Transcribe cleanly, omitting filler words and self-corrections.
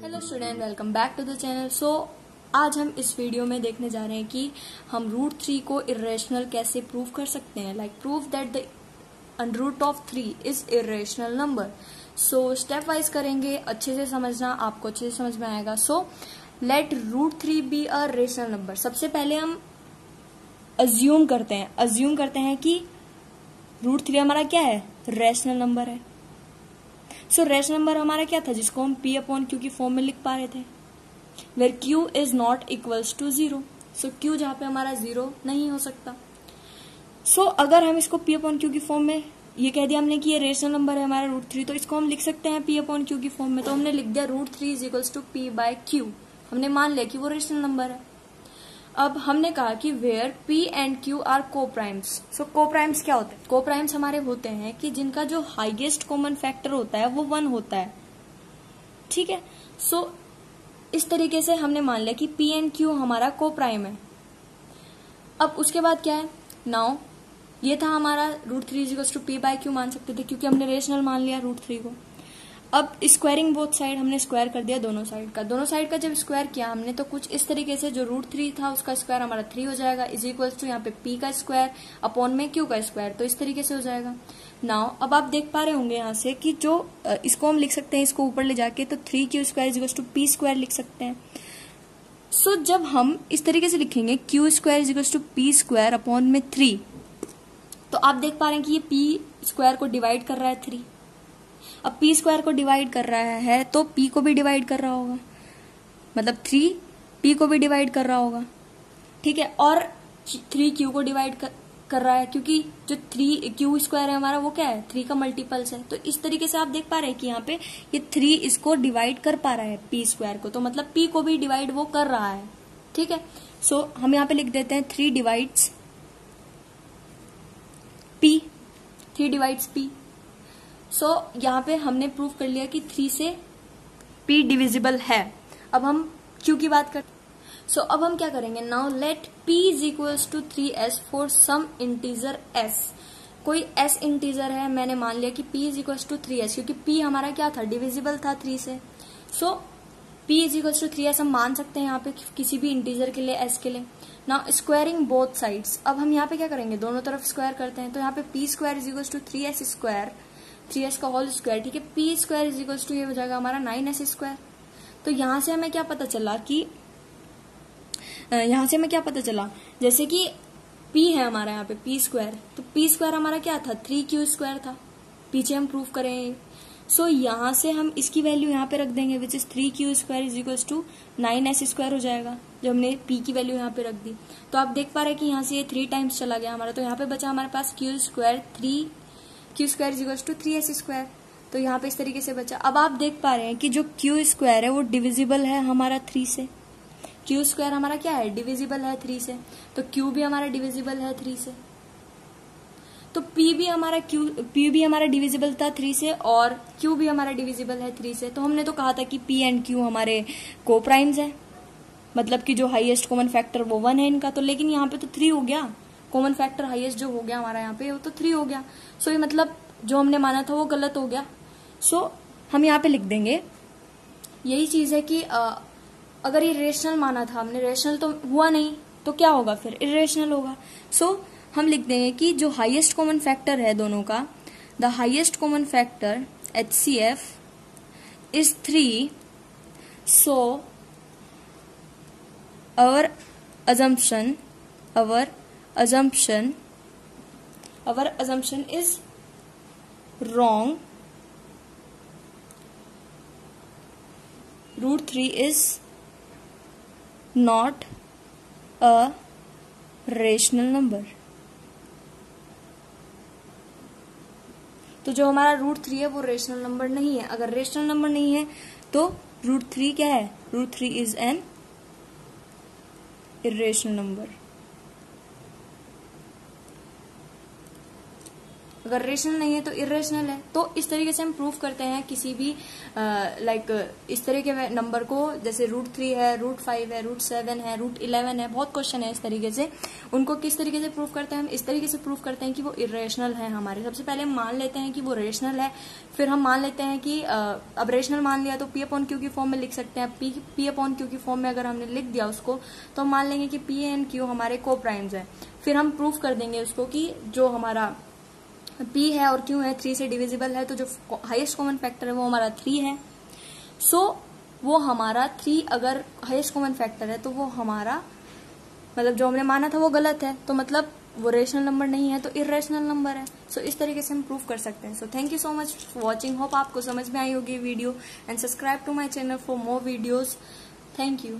Hello student, welcome back to the channel. So आज हम इस वीडियो में देखने जा रहे हैं कि हम रूट 3 को इर्रेशनल कैसे प्रूव कर सकते हैं। Like prove that the under root of 3 is irrational number. So step wise करेंगे, अच्छे से समझना, आपको अच्छे से समझ में आएगा। So let root 3 be a rational number. सबसे पहले हम अज्यूम करते हैं कि रूट 3 हमारा क्या है, रेशनल नंबर है। सो रेशनल नंबर हमारा क्या था, जिसको हम P अपॉन Q की फॉर्म में लिख पा रहे थे, where Q is not equals to 0। So Q जहां पे हमारा 0 नहीं हो सकता। सो अगर हम इसको P अपॉन Q की फॉर्म में, ये कह दिया हमने कि ये रेशनल नंबर है हमारा रूट 3, तो इसको हम लिख सकते हैं P अपॉन Q की फॉर्म में। तो हमने लिख दिया root 3 is equals to P by Q। हमने मान लिया कि वो रेशनल नंबर है। अब हमने कहा कि where P and Q are coprimes. So coprimes क्या होते हैं? कोप्राइम्स हमारे होते हैं कि जिनका जो हाईएस्ट कॉमन फैक्टर होता है वो 1 होता है। ठीक है। सो इस तरीके से हमने मान लिया कि P एंड Q हमारा कोप्राइम है। अब उसके बाद क्या है, नाउ ये था हमारा root 3 equals to P by Q मान सकते थे, क्योंकि हमने रेशनल मान लिया रूट 3 को। अब स्क्वायरिंग बोथ साइड, हमने स्क्वायर कर दिया दोनों साइड का जब स्क्वायर किया हमने, तो कुछ इस तरीके से जो रूट 3 था उसका स्क्वायर हमारा 3 हो जाएगा, इज इक्वल्स टू यहाँ पे P का स्क्वायर अपॉन में Q का स्क्वायर। तो इस तरीके से हो जाएगा। नाउ अब आप देख पा रहे होंगे यहाँ से कि जो इसको हम लिख सकते हैं, इसको ऊपर ले जाके, तो 3Q square is equals to P square लिख सकते हैं। सो जब हम इस तरीके से लिखेंगे Q square is equals to P square upon में 3, तो आप देख पा रहे हैं कि ये P स्क्वायर को डिवाइड कर रहा है 3। अब P स्क्वायर को डिवाइड कर रहा है तो P को भी डिवाइड कर रहा होगा, मतलब 3 P को भी डिवाइड कर रहा होगा। ठीक है। और 3Q को डिवाइड कर रहा है, क्योंकि जो 3Q स्क्वायर है हमारा वो क्या है, 3 का मल्टीपल्स है। तो इस तरीके से आप देख पा रहे हैं कि यहाँ पे ये 3 इसको डिवाइड कर पा रहा है P स्क्वायर को, तो मतलब P को भी डिवाइड वो कर रहा है। ठीक है। सो हम यहाँ पे लिख देते हैं 3 डिवाइड्स P, 3 डिवाइड्स P। सो यहाँ पे हमने प्रूव कर लिया कि 3 से P डिविजिबल है। अब हम Q की बात करते हैं। सो अब हम क्या करेंगे, now let P is equals to 3s for some integer s। कोई s इंटीजर है, मैंने मान लिया कि P is equals to 3s, क्योंकि P हमारा क्या था, डिविजिबल था 3 से। So P is equals to 3s हम मान सकते हैं यहाँ पे किसी भी इंटीजर के लिए, s के लिए। नाउ स्क्वायरिंग बोथ साइड्स, अब हम यहाँ पे क्या करेंगे, दोनों तरफ स्क्वायर करते हैं। तो यहाँ पे P square is equals to 3s square, 3s का होल स्क्वायर। ठीक है। P square is equals to ये हो जाएगा हमारा 9s स्क्वायर। तो यहां से हमें क्या पता चला जैसे कि P है हमारा यहाँ पे P स्क्वायर, तो P स्क्वायर हमारा क्या था, 3Q स्क्वायर था। पीछे हम प्रूव करेंगे। सो यहां से हम इसकी वैल्यू यहाँ पे रख देंगे, which is 3Q square is equals to 9s square हो जाएगा, जब हमने P की वैल्यू यहाँ पे रख दी। तो आप देख पा रहे हैं कि यहाँ से ये 3 टाइम्स चला गया हमारा, तो यहाँ पे बचा हमारे पास Q square is equals to 3s square. तो यहाँ पे इस तरीके से बचा। अब आप देख पा रहे हैं कि जो Q स्क्वायर है वो डिविजिबल है हमारा 3 से। Q स्क्वायर हमारा क्या है, डिविजिबल है 3 से, तो Q भी हमारा डिविजिबल है 3 से। तो P भी हमारा डिविजिबल था 3 से, और Q भी हमारा डिविजिबल है 3 से। तो हमने तो कहा था कि P एंड Q हमारे कोप्राइम्स है, मतलब कि जो हाईएस्ट कॉमन फैक्टर वो 1 है इनका। तो लेकिन यहाँ पे तो 3 हो गया, कॉमन फैक्टर हाईएस्ट जो हो गया हमारा यहाँ पे वो तो 3 हो गया। सो ये मतलब जो हमने माना था वो गलत हो गया। सो हम यहाँ पे लिख देंगे, यही चीज है कि अगर ये रेशनल माना था हमने, रेशनल तो हुआ नहीं, तो क्या होगा फिर, इरेशनल होगा। सो हम लिख देंगे कि जो हाईएस्ट कॉमन फैक्टर है दोनों का, the highest common factor HCF is 3। So our assumption is wrong. Root 3 is not a rational number. तो जो हमारा रूट 3 है वो रेशनल नंबर नहीं है। अगर रेशनल नंबर नहीं है तो रूट 3 क्या है, root 3 is an irrational number. अगर रेशनल नहीं है तो इरेशनल है। तो इस तरीके से हम प्रूफ करते हैं किसी भी इस तरह के नंबर को, जैसे √3 है, √5 है, √7 है, √11 है, बहुत क्वेश्चन है इस तरीके से। उनको किस तरीके से प्रूफ करते हैं हम? इस तरीके से प्रूफ करते हैं कि वो इरेशनल है हमारे। सबसे पहले हम मान लेते हैं कि वो रेशनल है, फिर हम मान लेते हैं कि अब रेशनल मान लिया तो P/Q की फॉर्म में लिख सकते हैं। P/Q की फॉर्म में अगर हमने लिख दिया उसको, तो हम मान लेंगे कि P एंड Q हमारे को प्राइम्स है। फिर हम प्रूफ कर देंगे उसको कि जो हमारा P है और Q है 3 से डिविजिबल है, तो जो हाईएस्ट कॉमन फैक्टर है वो हमारा 3 है। सो वो हमारा 3 अगर हाईएस्ट कॉमन फैक्टर है तो वो हमारा मतलब जो हमने माना था वो गलत है, तो मतलब वो रेशनल नंबर नहीं है, तो इरेशनल नंबर है। सो इस तरीके से हम प्रूफ कर सकते हैं। So thank you so much for watching. Hope आपको समझ में आई होगी video, and subscribe to my channel for more videos. Thank you.